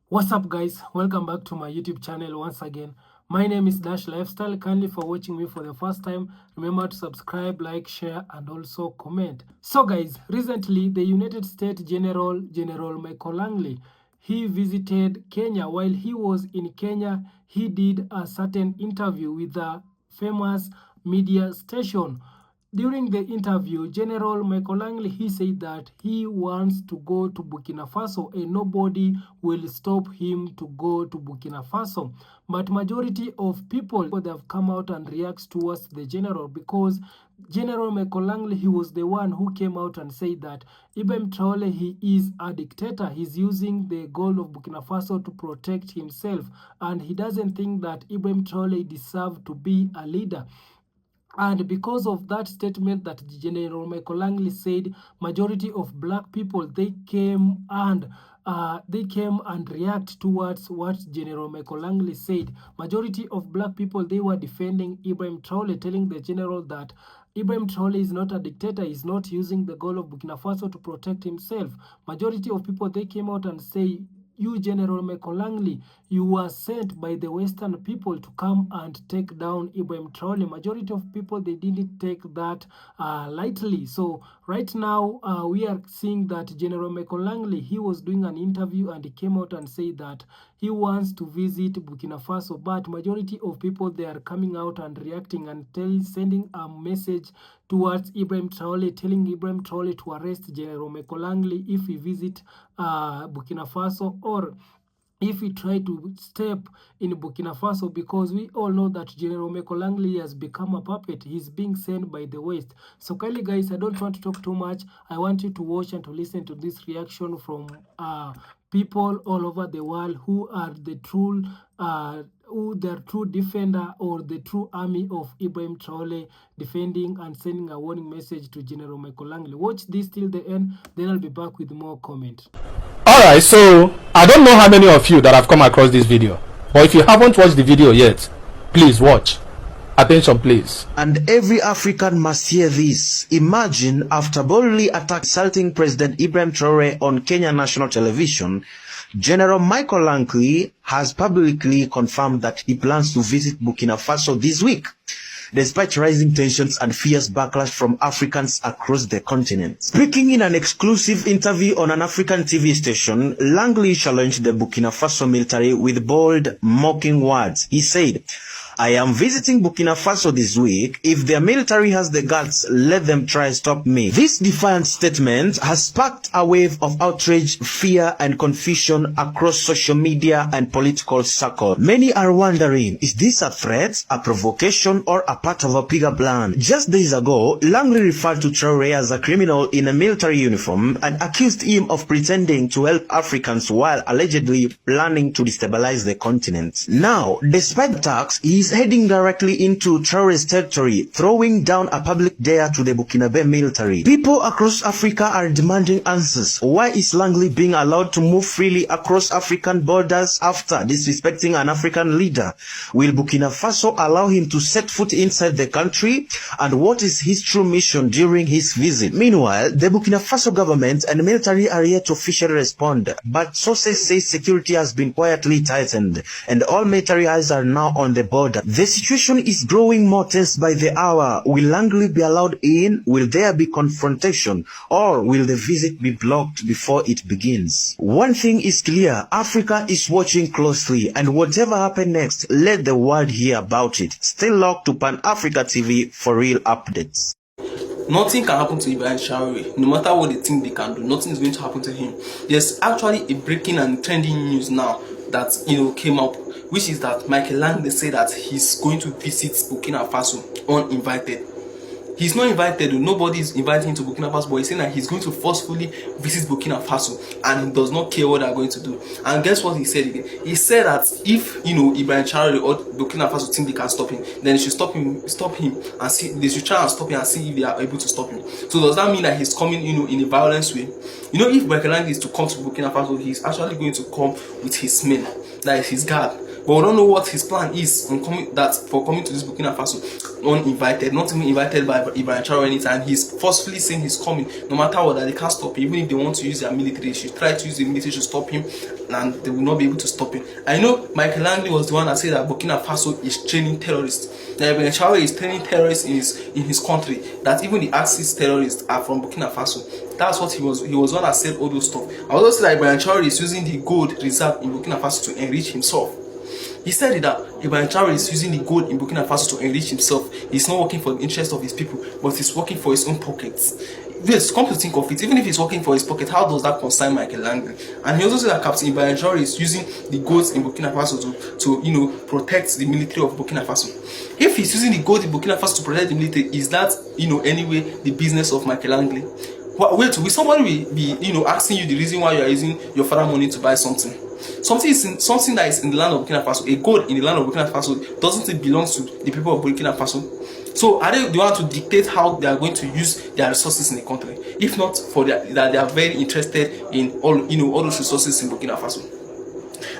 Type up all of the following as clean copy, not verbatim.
What's up, guys? Welcome back to my YouTube channel once again. My name is Dash Lifestyle. Kindly for watching me for the first time. Remember to subscribe, like, share, and also comment. So guys, recently the United States General Michael Langley, he visited Kenya. While he was in Kenya, he did a certain interview with a famous media station. During the interview, General Michael Langley, he said that he wants to go to Burkina Faso and nobody will stop him to go to Burkina Faso. But majority of people that have come out and react towards the general, because General Michael Langley, he was the one who came out and said that Ibrahim Traore, he is a dictator. He's using the gold of Burkina Faso to protect himself, and he doesn't think that Ibrahim Traore deserves to be a leader. And because of that statement that General Michael Langley said, majority of black people, they came and react towards what General Michael Langley said. Majority of black people, they were defending Ibrahim Traore, telling the general that Ibrahim Traore is not a dictator, he's not using the goal of Burkina Faso to protect himself. Majority of people, they came out and say, you, General Michael Langley, you were sent by the Western people to come and take down Ibrahim Traore. Majority of people, they didn't take that lightly. So right now, we are seeing that General Michael Langley, he was doing an interview and he came out and said that he wants to visit Burkina Faso. But majority of people, they are coming out and reacting and sending a message towards Ibrahim Traore, telling Ibrahim Traore to arrest General Michael Langley if he visit Burkina Faso, or if he try to step in Burkina Faso, because we all know that General Michael Langley has become a puppet. He's being sent by the West. So kindly guys, I don't want to talk too much. I want you to watch and to listen to this reaction from people all over the world who are the true true defender or the true army of Ibrahim Traore, defending and sending a warning message to General Michael Langley. Watch this till the end, then I'll be back with more comment. Alright, so I don't know how many of you that have come across this video, but if you haven't watched the video yet, please watch. Attention please. And every African must hear this. Imagine, after boldly assaulting President Ibrahim Traore on Kenya national television, General Michael Langley has publicly confirmed that he plans to visit Burkina Faso this week, despite rising tensions and fierce backlash from Africans across the continent. Speaking in an exclusive interview on an African TV station, Langley challenged the Burkina Faso military with bold, mocking words. He said, I am visiting Burkina Faso this week. If their military has the guts, let them try to stop me. This defiant statement has sparked a wave of outrage, fear, and confusion across social media and political circles. Many are wondering, is this a threat, a provocation, or a part of a bigger plan? Just days ago, Langley referred to Traore as a criminal in a military uniform and accused him of pretending to help Africans while allegedly planning to destabilize the continent. Now, despite attacks, he is heading directly into Traore's territory, throwing down a public dare to the Burkinabe military. People across Africa are demanding answers. Why is Langley being allowed to move freely across African borders after disrespecting an African leader? Will Burkina Faso allow him to set foot inside the country? And what is his true mission during his visit? Meanwhile, the Burkina Faso government and military are yet to officially respond, but sources say security has been quietly tightened and all military eyes are now on the border. The situation is growing more tense by the hour. Will Langley be allowed in? Will there be confrontation? Or will the visit be blocked before it begins? One thing is clear, Africa is watching closely, and whatever happens next, let the world hear about it. Stay locked to Pan Africa TV for real updates. Nothing can happen to Ibrahim Traore. No matter what they think they can do, nothing is going to happen to him. There's actually a breaking and trending news now that came up, which is that Michael Langley said that he's going to visit Burkina Faso uninvited. He's not invited, nobody is inviting him to Burkina Faso, but he's saying that he's going to forcefully visit Burkina Faso and he does not care what they're going to do. And guess what he said again? He said that if Ibrahim Traore or Burkina Faso think they can stop him, then they should stop him and see, they should try and stop him and see if they are able to stop him. So does that mean that he's coming in a violent way? If Michael Langley is to come to Burkina Faso, he's actually going to come with his men, that is his guard. But we don't know what his plan is on coming to this Burkina Faso uninvited, not even invited by Ibrahim Traore anytime. He's forcefully saying he's coming, no matter what, that they can't stop him. Even if they want to use their military, they should try to use the military to stop him, and they will not be able to stop him. I know Michael Langley was the one that said that Burkina Faso is training terrorists. That Ibrahim Traore is training terrorists in his country. That even the Axis terrorists are from Burkina Faso. That's what he was one that said all those stuff. I also said that Ibrahim Traore is using the gold reserve in Burkina Faso to enrich himself. He said that Ibrahim Traore is using the gold in Burkina Faso to enrich himself. He's not working for the interest of his people, but he's working for his own pockets. Yes, come to think of it, even if he's working for his pocket, how does that concern Michael Langley? And he also said that Captain Ibrahim Traore is using the gold in Burkina Faso to protect the military of Burkina Faso. If he's using the gold in Burkina Faso to protect the military, is that anyway the business of Michael Langley? Wait, will somebody be asking you the reason why you are using your father money to buy something? Something that is in the land of Burkina Faso, a gold in the land of Burkina Faso, doesn't it belong to the people of Burkina Faso? So are they the one to dictate how they are going to use their resources in the country? If not for that they are very interested in all those resources in Burkina Faso.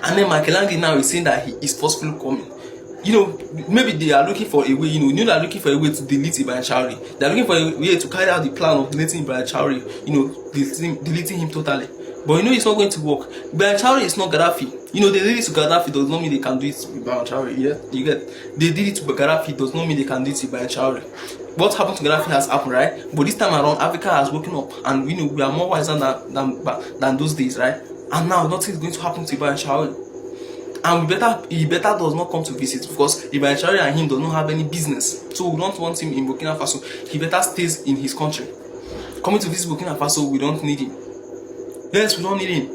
And then Michael Langley now is saying that he is forcefully coming. Maybe they are looking for a way, they are looking for a way to delete Ibrahim Traore. They are looking for a way to carry out the plan of deleting Ibrahim Traore, deleting him totally. But it's not going to work. Ibrahim Traore is not Gaddafi. They did it to Gaddafi, does not mean they can do it to Ibrahim Traore. Yeah? You get? They did it to Gaddafi, does not mean they can do it to Ibrahim Traore. What happened to Gaddafi has happened, right? But this time around, Africa has woken up, and we are more wiser than those days, right? And now nothing is going to happen to Ibrahim Traore. And he better does not come to visit, because Ibrahim Traore and him do not have any business. So we don't want him in Burkina Faso. He better stays in his country. Coming to visit Burkina Faso, we don't need him. Yes, we don't need him.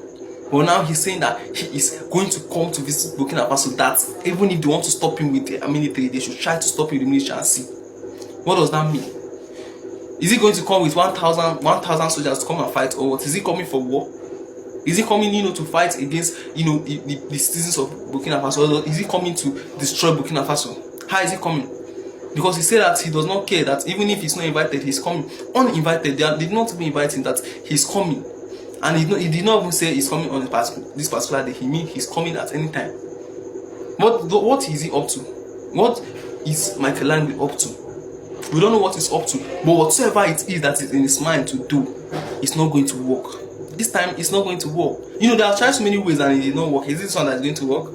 But now he's saying that he is going to come to visit Burkina Faso. That even if they want to stop him with the military, they should try to stop him with the military and see. What does that mean? Is he going to come with 1,000 soldiers to come and fight, or what? Is he coming for war? Is he coming, to fight against, the citizens of Burkina Faso? Or is he coming to destroy Burkina Faso? How is he coming? Because he said that he does not care, that even if he's not invited, he's coming. Uninvited, they did not even invite him, that he's coming. And he did not even say he's coming on this particular day. He means he's coming at any time. What is he up to? What is Michael Langley up to? We don't know what he's up to. But whatsoever it is that is in his mind to do, it's not going to work. This time, it's not going to work. They have tried so many ways and it did not work. Is this one that's going to work?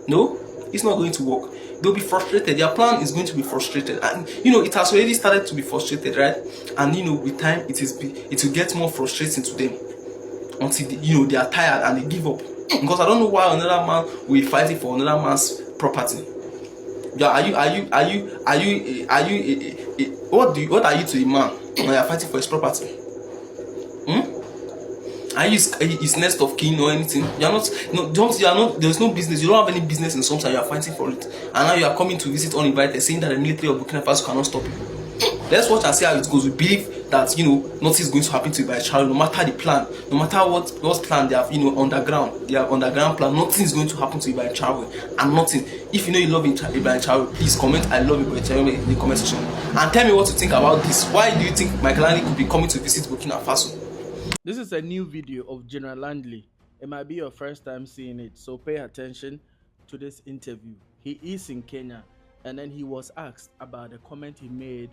No, it's not going to work. They'll be frustrated. Their plan is going to be frustrated. And, it has already started to be frustrated, right? And, with time, it will get more frustrating to them. Until they are tired and they give up. Because I don't know why another man will be fighting for another man's property. What are you to a man when you are fighting for his property? Are you his next of kin or anything? There's no business. You don't have any business in something, you are fighting for it. And now you are coming to visit uninvited, saying that the military of Burkina Faso cannot stop you. Let's watch and see how it goes. We believe that nothing is going to happen to Ibrahim Traore, no matter the plan, no matter what plan they have, underground. They have underground plan. Nothing is going to happen to Ibrahim Traore, and nothing. If you love Ibrahim Traore, please comment "I love Ibrahim Traore" in the comment section, and tell me what you think about this. Why do you think Michael Langley could be coming to visit Burkina Faso? This is a new video of General Langley. It might be your first time seeing it, so pay attention to this interview. He is in Kenya, and then he was asked about the comment he made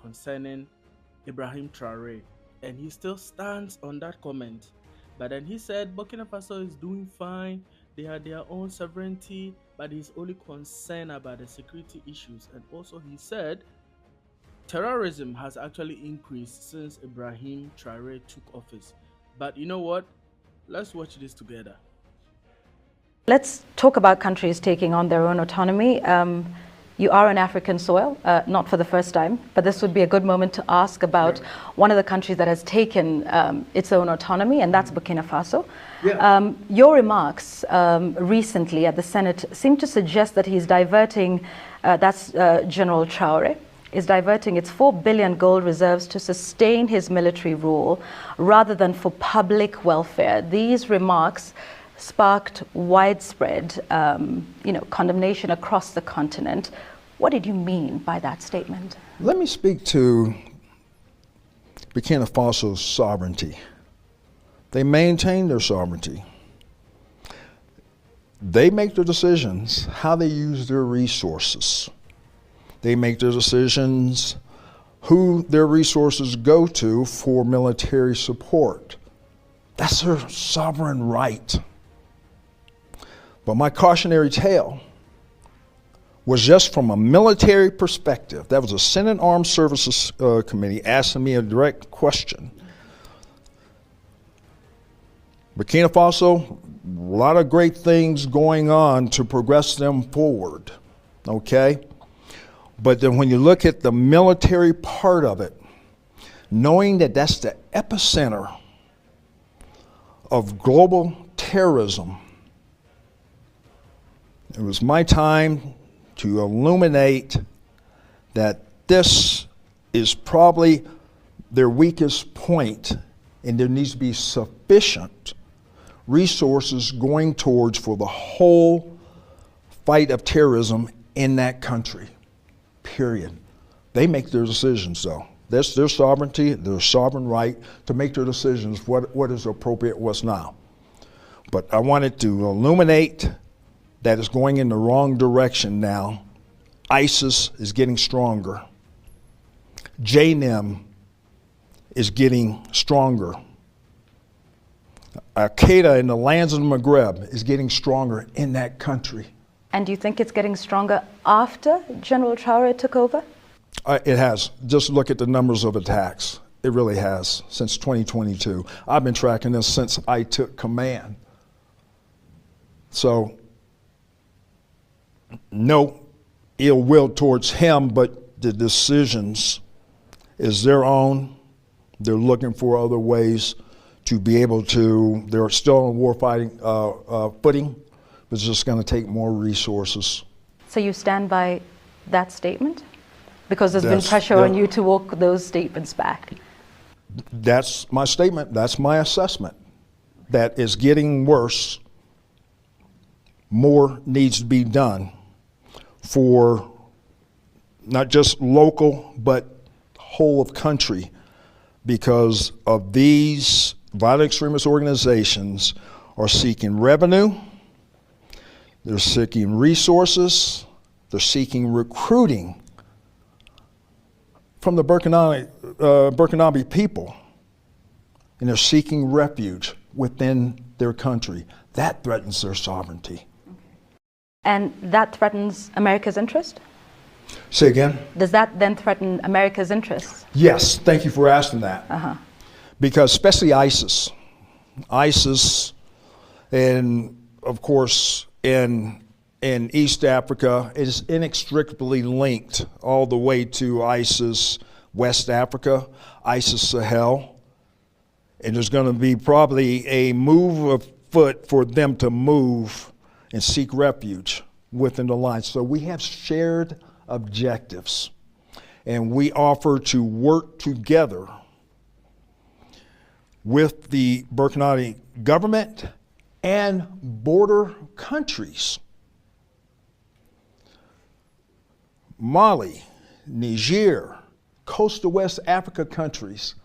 concerning Ibrahim Traore, and he still stands on that comment. But then he said Burkina Faso is doing fine, they have their own sovereignty, but he's only concerned about the security issues. And also he said terrorism has actually increased since Ibrahim Traore took office. But you know what? Let's watch this together. Let's talk about countries taking on their own autonomy. You are on African soil, not for the first time, but this would be a good moment to ask about one of the countries that has taken its own autonomy, and that's Burkina Faso. Yeah. Your remarks recently at the Senate seem to suggest that he's diverting, General Traore, is diverting its 4 billion gold reserves to sustain his military rule rather than for public welfare. These remarks sparked widespread condemnation across the continent. What did you mean by that statement? Let me speak to Burkina Faso's sovereignty. They maintain their sovereignty. They make their decisions how they use their resources. They make their decisions who their resources go to for military support. That's their sovereign right. But my cautionary tale was just from a military perspective. That was a Senate Armed Services Committee asking me a direct question. Burkina Faso, a lot of great things going on to progress them forward, okay? But then when you look at the military part of it, knowing that that's the epicenter of global terrorism, it was my time to illuminate that this is probably their weakest point, and there needs to be sufficient resources going towards for the whole fight of terrorism in that country, period. They make their decisions though. That's their sovereignty, their sovereign right to make their decisions, what is appropriate, what's not. But I wanted to illuminate that it's going in the wrong direction now. ISIS is getting stronger. JNIM is getting stronger. Al-Qaeda in the lands of the Maghreb is getting stronger in that country. And do you think it's getting stronger after General Traore took over? It has. Just look at the numbers of attacks. It really has, since 2022. I've been tracking this since I took command. So, no ill will towards him, but the decisions is their own. They're looking for other ways to be able to, they're still on war fighting footing, but it's just going to take more resources. So you stand by that statement? Because there's been pressure on you to walk those statements back. That's my statement. That's my assessment. That is getting worse. More needs to be done for not just local, but whole of country, because of these violent extremist organizations are seeking revenue, they're seeking resources, they're seeking recruiting from the Burkinabe people, and they're seeking refuge within their country. That threatens their sovereignty. And that threatens America's interest? Say again? Does that then threaten America's interests? Yes, thank you for asking that. Because especially ISIS, and of course in East Africa is inextricably linked all the way to ISIS West Africa, ISIS Sahel, and there's going to be probably a move afoot for them to move and seek refuge within the line. So we have shared objectives, and we offer to work together with the Burkina government and border countries. Mali, Niger, coastal West Africa countries,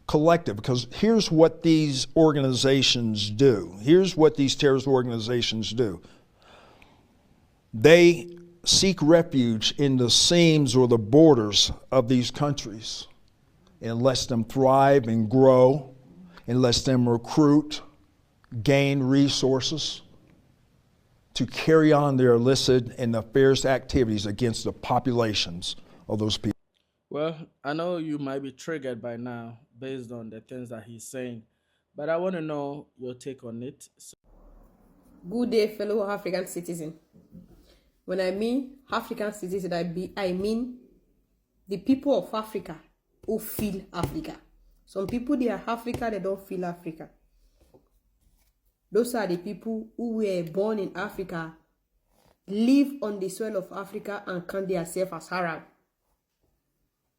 collective, because here's what these organizations do. Here's what these terrorist organizations do. They seek refuge in the seams or the borders of these countries and lets them thrive and grow and lets them recruit, gain resources to carry on their illicit and nefarious activities against the populations of those people. Well, I know you might be triggered by now based on the things that he's saying, but I want to know your take on it. Good day, fellow African citizen. When I mean African citizen, I mean the people of Africa who feel Africa. Some people, they are Africa, they don't feel Africa. Those are the people who were born in Africa, live on the soil of Africa, and count themselves as Arab.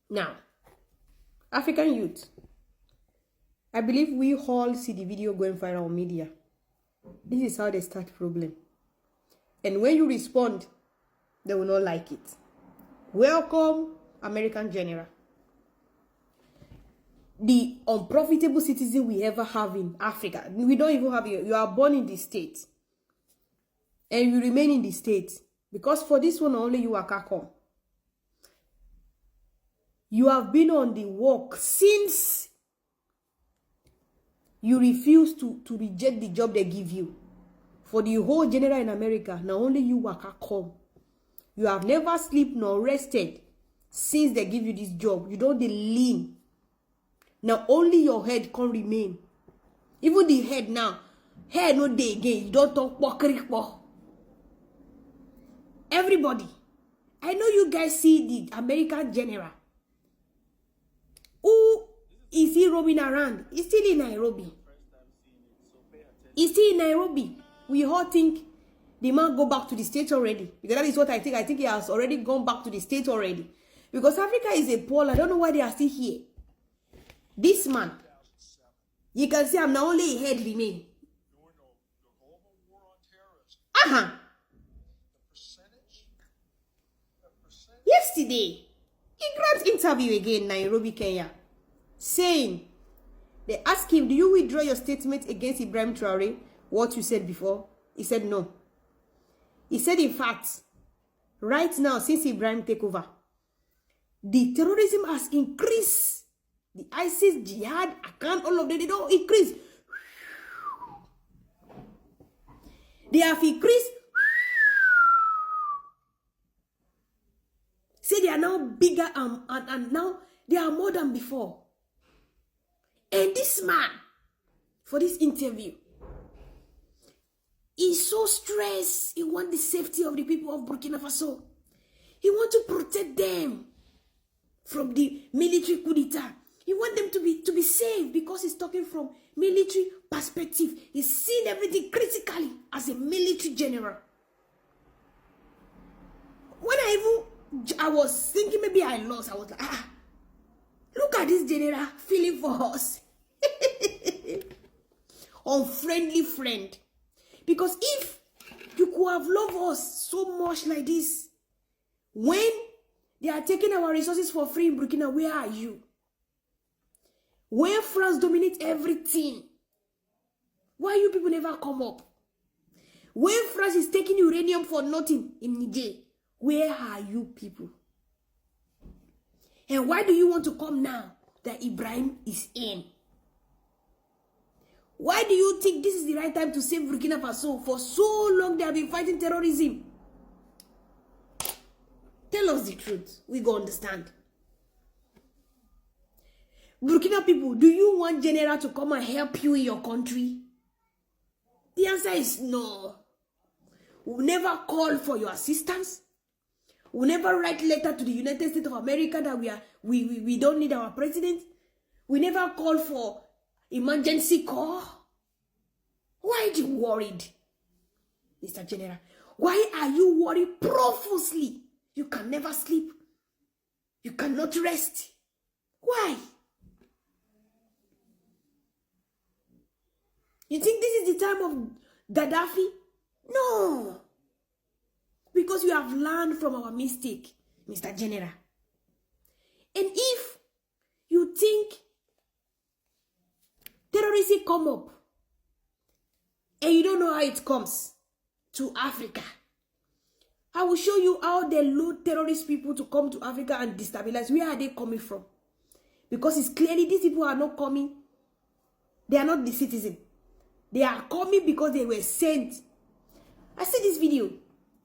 Now, African youth, I believe we all see the video going viral on media. This is how they start problem. And when you respond, they will not like it. Welcome, American general. The unprofitable citizen we ever have in Africa. We don't even have you. You are born in the States. and you remain in the state, because for this one only you are come. You have been on the walk since you refuse to reject the job they give you. For the whole general in America, now only you waka come. You have never slept nor rested since they give you this job. You don't lean. Now only your head can remain. Even the head now, hair no day again. You don't talk pokeripo. Everybody, I know you guys see the American general. Who is he roaming around? He's still in Nairobi. He's still in Nairobi. We all think the man go back to the States already. Because that is what I think. I think he has already gone back to the States already. Because Africa is a poll. I don't know why they are still here. This man, you can see I'm not only a head remain. Yesterday, he grabs interview again in Nairobi, Kenya, saying, they asked him, do you withdraw your statement against Ibrahim Traore? What you said before? He said no. He said, in fact, right now, since Ibrahim take over, the terrorism has increased. The ISIS, jihad, account, all of them, they don't increase. They have increased. Say they are now bigger and now they are more than before. And this man, for this interview, he's so stressed. He wants the safety of the people of Burkina Faso. He wants to protect them from the military coup d'etat. He wants them to be safe because he's talking from military perspective. He's seen everything critically as a military general. When I was thinking maybe I lost, I was like, look at this general feeling for us. Unfriendly friend. Because if you could have loved us so much like this, when they are taking our resources for free in Burkina, where are you? When France dominates everything, why you people never come up? When France is taking uranium for nothing in Niger, where are you people? And why do you want to come now that Ibrahim is in? Why do you think this is the right time to save Burkina Faso? For so long they have been fighting terrorism. Tell us the truth. We go understand. Burkina people, do you want general to come and help you in your country? The answer is no. We'll never call for your assistance. We'll never write letter to the United States of America that we don't need our president. We never call for emergency call. Why are you worried, Mr. General? Why are you worried profusely? You can never sleep. You cannot rest. Why? You think this is the time of Gaddafi? No. Because you have learned from our mistake, Mr. General. And if you think terrorism come up and you don't know how it comes to Africa, I will show you how they load terrorist people to come to Africa and destabilize. Where are they coming from? Because it's clearly these people are not coming. They are not the citizen. They are coming because they were sent. I see this video.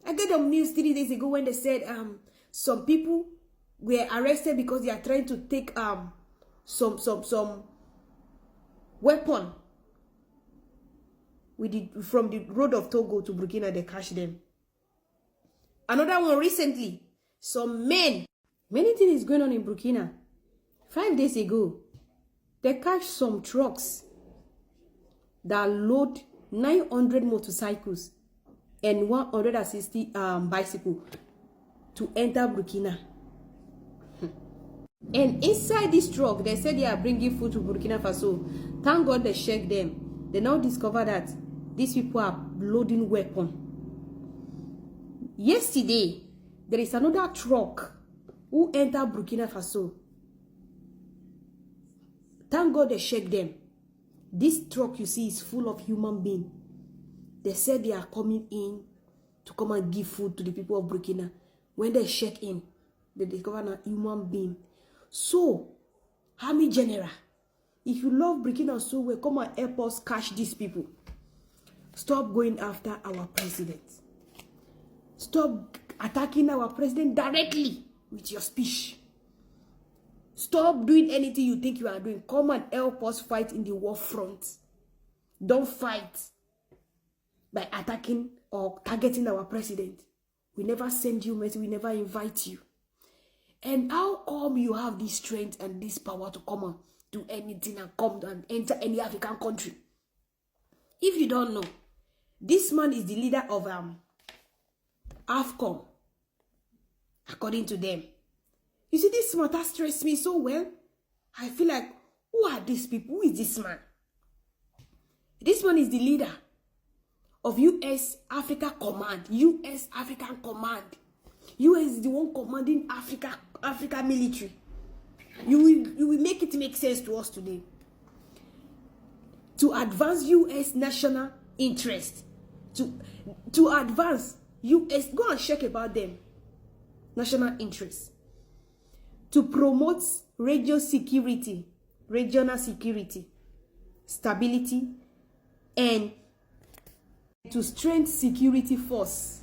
I got on news 3 days ago when they said some people were arrested because they are trying to take some weapon from the road of Togo to Burkina. They catch them. Another one recently, some men. Many things is going on in Burkina. 5 days ago, they catch some trucks that load 900 motorcycles and 160 bicycles to enter Burkina. And inside this truck, they said they are bringing food to Burkina Faso. Thank God they checked them. They now discover that these people are loading weapons. Yesterday, there is another truck who entered Burkina Faso. Thank God they checked them. This truck you see is full of human beings. They said they are coming in to come and give food to the people of Burkina. When they check in, they discover a human being. So, Army General, if you love Burkina so well, come and help us catch these people. Stop going after our president. Stop attacking our president directly with your speech. Stop doing anything you think you are doing. Come and help us fight in the war front. Don't fight by attacking or targeting our president. We never send you message, we never invite you. And how come you have this strength and this power to come and do anything and come and enter any African country? If you don't know, this man is the leader of AFCOM, according to them. You see, this matter stressed me so well. I feel like, who are these people? Who is this man? This man is the leader of U.S. Africa Command. U.S. African Command. U.S. is the one commanding Africa military. You will make it make sense to us today. To advance U.S. national interest. To advance U.S. Go and check about them. National interest. To promote regional security, stability, and to strengthen security force.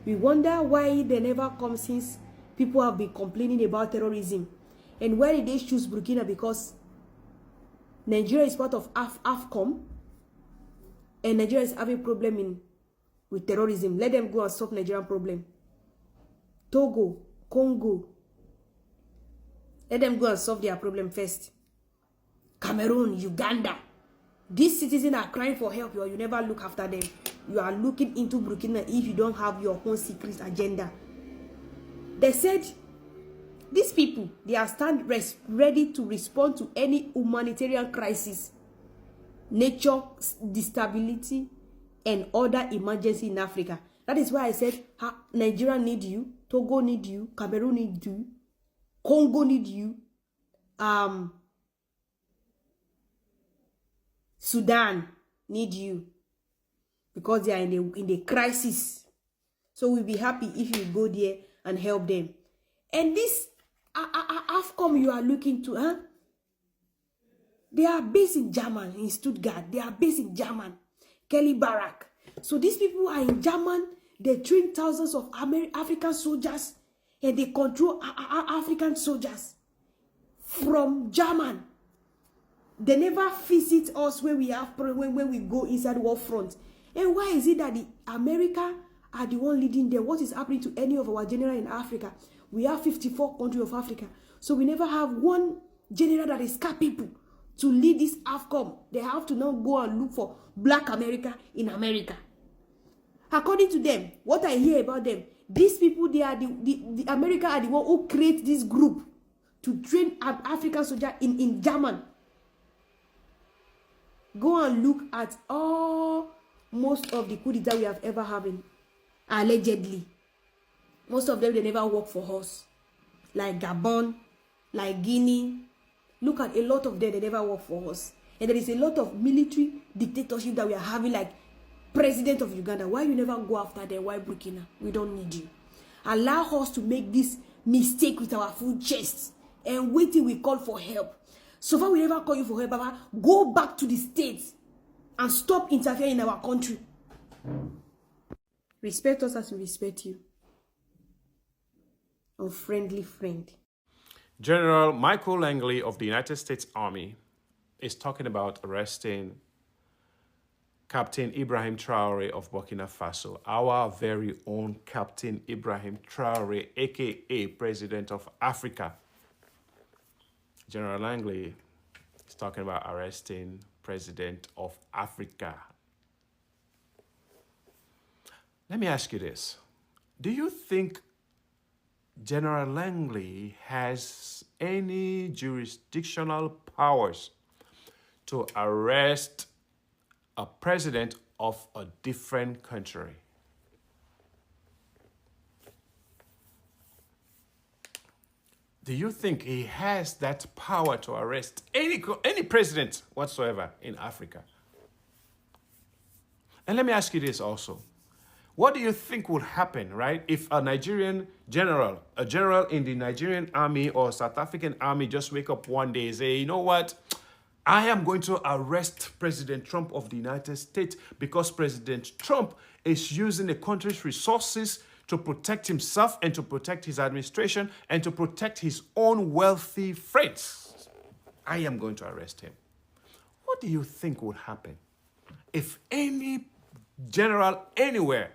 We wonder why they never come since people have been complaining about terrorism. And why did they choose Burkina? Because Nigeria is part of AFCOM, and Nigeria is having a problem with terrorism. Let them go and solve Nigerian problem. Togo, Congo, let them go and solve their problem first. Cameroon, Uganda. These citizens are crying for help. You never look after them. You are looking into Burkina if you don't have your own secret agenda. They said, these people, they are ready to respond to any humanitarian crisis, nature instability, and other emergency in Africa. That is why I said, Nigeria need you, Togo need you, Cameroon need you, Congo need you, Sudan need you, because they are in the crisis. So we'll be happy if you go there and help them. And this AFCOM you are looking to, they are based in Germany, in Stuttgart. They are based in Germany, Kelly Barak. So these people are in Germany. They train thousands of African soldiers, and they control African soldiers from Germany. They never visit us when we have when we go inside war front. And why is it that the America are the one leading them? What is happening to any of our general in Africa? We have 54 countries of Africa, so we never have one general that is capable to lead this AFCOM. They have to now go and look for Black America in America. According to them, what I hear about them, these people, they are the America are the one who create this group to train African soldiers in Germany. Go and look at most of the coup d'etat we have ever having, allegedly. Most of them, they never work for us. Like Gabon, like Guinea. Look at a lot of them, they never work for us. And there is a lot of military dictatorship that we are having, like President of Uganda. Why you never go after them? Why Burkina? We don't need you. Allow us to make this mistake with our food chests and wait till we call for help. So far, we never call you for help, Baba. Go back to the States and stop interfering in our country. Respect us as we respect you. A friendly friend. General Michael Langley of the United States Army is talking about arresting Captain Ibrahim Traore of Burkina Faso, our very own Captain Ibrahim Traore, aka President of Africa. General Langley is talking about arresting President of Africa. Let me ask you this. Do you think General Langley has any jurisdictional powers to arrest a president of a different country? Do you think he has that power to arrest any president whatsoever in Africa? And let me ask you this also. What do you think would happen, right? If a Nigerian general, a general in the Nigerian army or South African army just wake up one day and say, you know what? I am going to arrest President Trump of the United States because President Trump is using the country's resources to protect himself and to protect his administration and to protect his own wealthy friends. I am going to arrest him. What do you think would happen if any general anywhere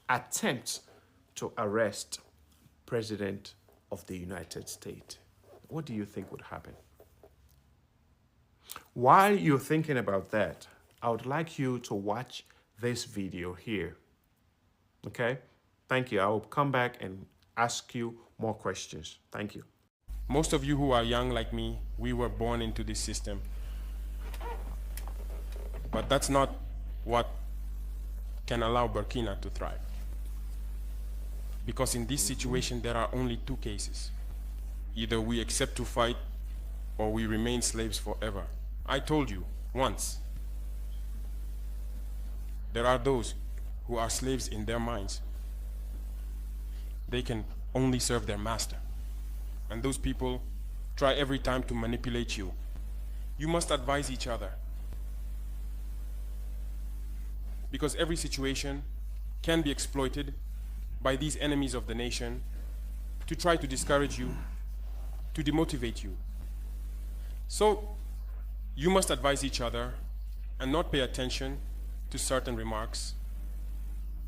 attempts to arrest President of the United States? What do you think would happen? While you're thinking about that, I would like you to watch this video here. Okay? Thank you. I will come back and ask you more questions. Thank you. Most of you who are young like me, we were born into this system. But that's not what can allow Burkina to thrive. Because in this situation, there are only two cases. Either we accept to fight or we remain slaves forever. I told you once, there are those who are slaves in their minds. They can only serve their master. And those people try every time to manipulate you. You must advise each other. Because every situation can be exploited by these enemies of the nation to try to discourage you, to demotivate you. So, you must advise each other and not pay attention to certain remarks,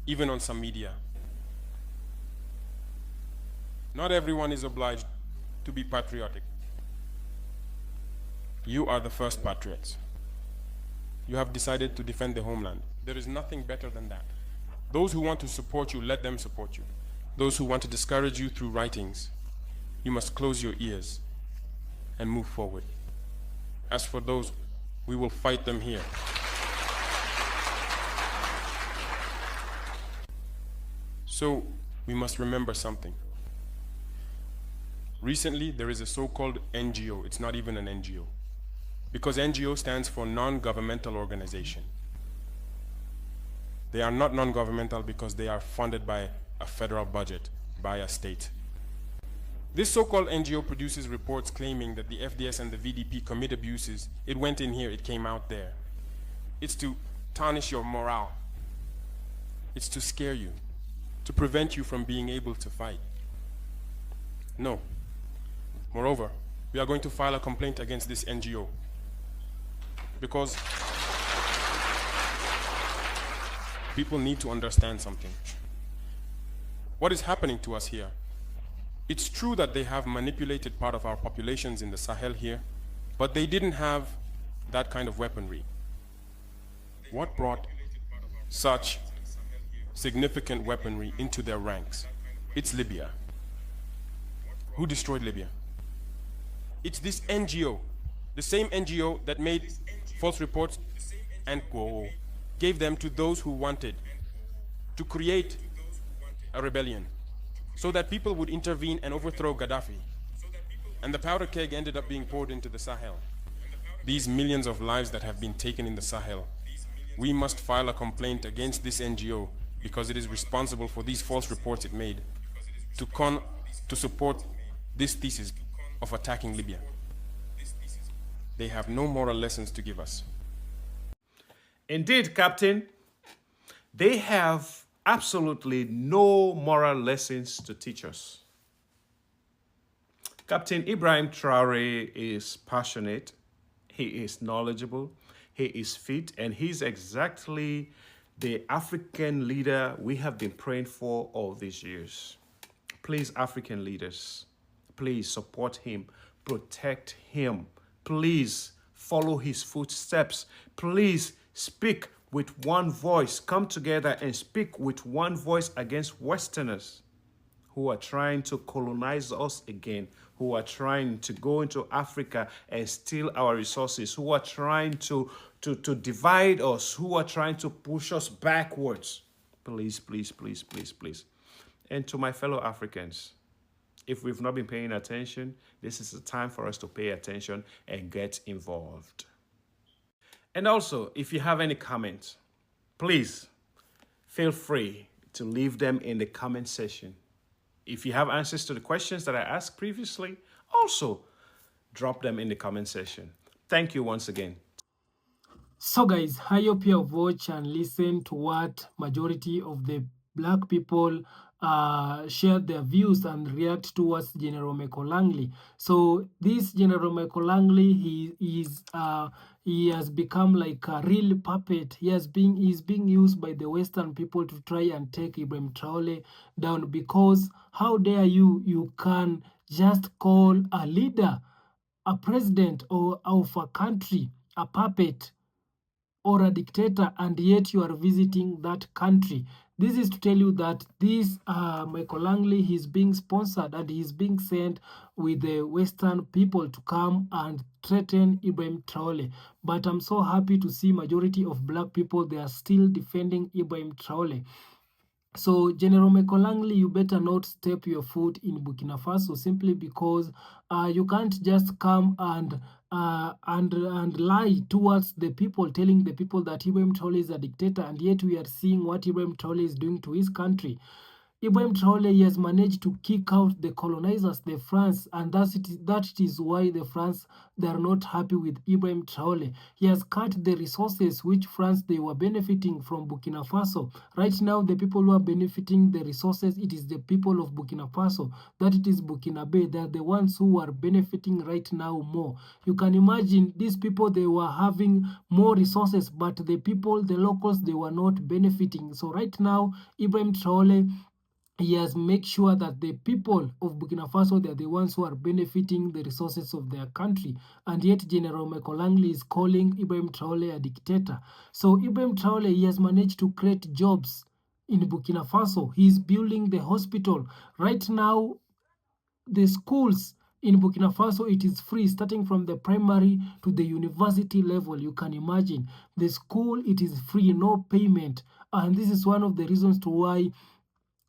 even on some media. Not everyone is obliged to be patriotic. You are the first patriots. You have decided to defend the homeland. There is nothing better than that. Those who want to support you, let them support you. Those who want to discourage you through writings, you must close your ears and move forward. As for those, we will fight them here. So, we must remember something. Recently, there is a so-called NGO. It's not even an NGO. Because NGO stands for non-governmental organization. They are not non-governmental because they are funded by a federal budget, by a state. This so-called NGO produces reports claiming that the FDS and the VDP commit abuses. It went in here, it came out there. It's to tarnish your morale. It's to scare you, to prevent you from being able to fight. No. Moreover, we are going to file a complaint against this NGO because people need to understand something. What is happening to us here? It's true that they have manipulated part of our populations in the Sahel here, but they didn't have that kind of weaponry. What brought such significant weaponry into their ranks? It's Libya. Who destroyed Libya? It's this NGO, the same NGO that made false reports and gave them to those who wanted to create a rebellion so that people would intervene and overthrow Gaddafi. And the powder keg ended up being poured into the Sahel. These millions of lives that have been taken in the Sahel, we must file a complaint against this NGO because it is responsible for these false reports it made to support this thesis of attacking Libya. They have no moral lessons to give us. Indeed, Captain, they have absolutely no moral lessons to teach us. Captain Ibrahim Traore is passionate, he is knowledgeable, he is fit, and he's exactly the African leader we have been praying for all these years. Please, African leaders, please support him, protect him. Please follow his footsteps. Please speak with one voice. Come together and speak with one voice against Westerners who are trying to colonize us again, who are trying to go into Africa and steal our resources, who are trying to divide us, who are trying to push us backwards. Please, please, please, please, please. And to my fellow Africans, if we've not been paying attention, this is the time for us to pay attention and get involved. And also, if you have any comments, please feel free to leave them in the comment section. If you have answers to the questions that I asked previously, also drop them in the comment section. Thank you once again. So guys, I hope you have watched and listened to what majority of the black people share their views and react towards General Michael Langley. So this General Michael Langley, he has become like a real puppet. He's being used by the Western people to try and take Ibrahim Traore down, because how dare you can just call a leader, a president or of a country, a puppet or a dictator, and yet you are visiting that country. This is to tell you that this Michael Langley, he's being sponsored and he's being sent with the Western people to come and threaten Ibrahim Traore. But I'm so happy to see majority of black people, they are still defending Ibrahim Traore. So General Michael Langley, you better not step your foot in Burkina Faso, simply because you can't just come and lie towards the people, telling the people that Ibrahim Traore is a dictator, and yet we are seeing what Ibrahim Traore is doing to his country. Ibrahim Traore, he has managed to kick out the colonizers, the France, and that is why the France, they are not happy with Ibrahim Traore. He has cut the resources which France, they were benefiting from Burkina Faso. Right now, the people who are benefiting the resources, it is the people of Burkina Faso, that it is Burkina Bay. They are the ones who are benefiting right now more. You can imagine these people, they were having more resources, but the people, the locals, they were not benefiting. So right now, Ibrahim Traore, he has made sure that the people of Burkina Faso, they are the ones who are benefiting the resources of their country. And yet General Michael Langley is calling Ibrahim Traore a dictator. So Ibrahim Traore, he has managed to create jobs in Burkina Faso. He is building the hospital. Right now, the schools in Burkina Faso, it is free, starting from the primary to the university level. You can imagine. The school, it is free, no payment. And this is one of the reasons to why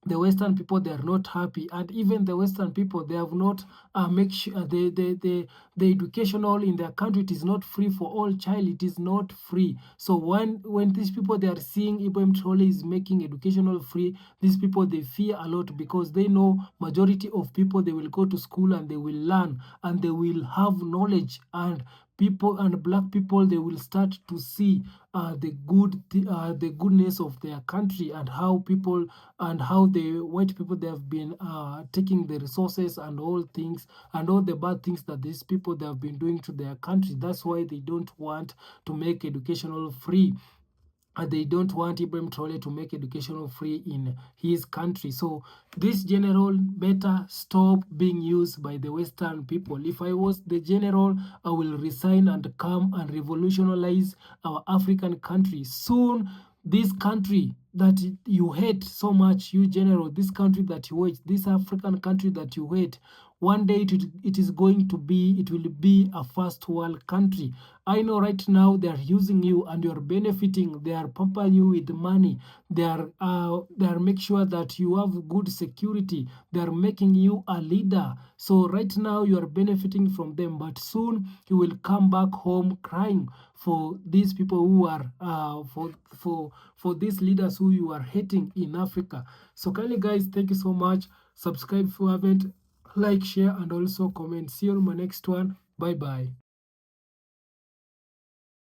the Western people, they are not happy. And even the Western people, they have not make sure the educational in their country, it is not free for all child. It is not free. So when these people, they are seeing Ibrahim Traore is making educational free, these people, they fear a lot, because they know majority of people, they will go to school and they will learn and they will have knowledge, and people and black people, they will start to see the goodness of their country, and how people and how the white people, they have been taking the resources and all things and all the bad things that these people, they have been doing to their country. That's why they don't want to make educational free. And they don't want Ibrahim Traore to make educational free in his country. So this general better stop being used by the Western people. If I was the general, I will resign and come and revolutionize our African country. Soon, this country that you hate so much, you general, this country that you hate, this African country that you hate, one day it will be a first world country. I know right now they are using you and you are benefiting. They are pumping you with money. They are make sure that you have good security. They are making you a leader. So right now you are benefiting from them, but soon you will come back home crying for these people who are for these leaders who you are hating in Africa. So kindly guys, thank you so much. Subscribe if you haven't. Like, share, and also comment. See you on my next one. Bye bye.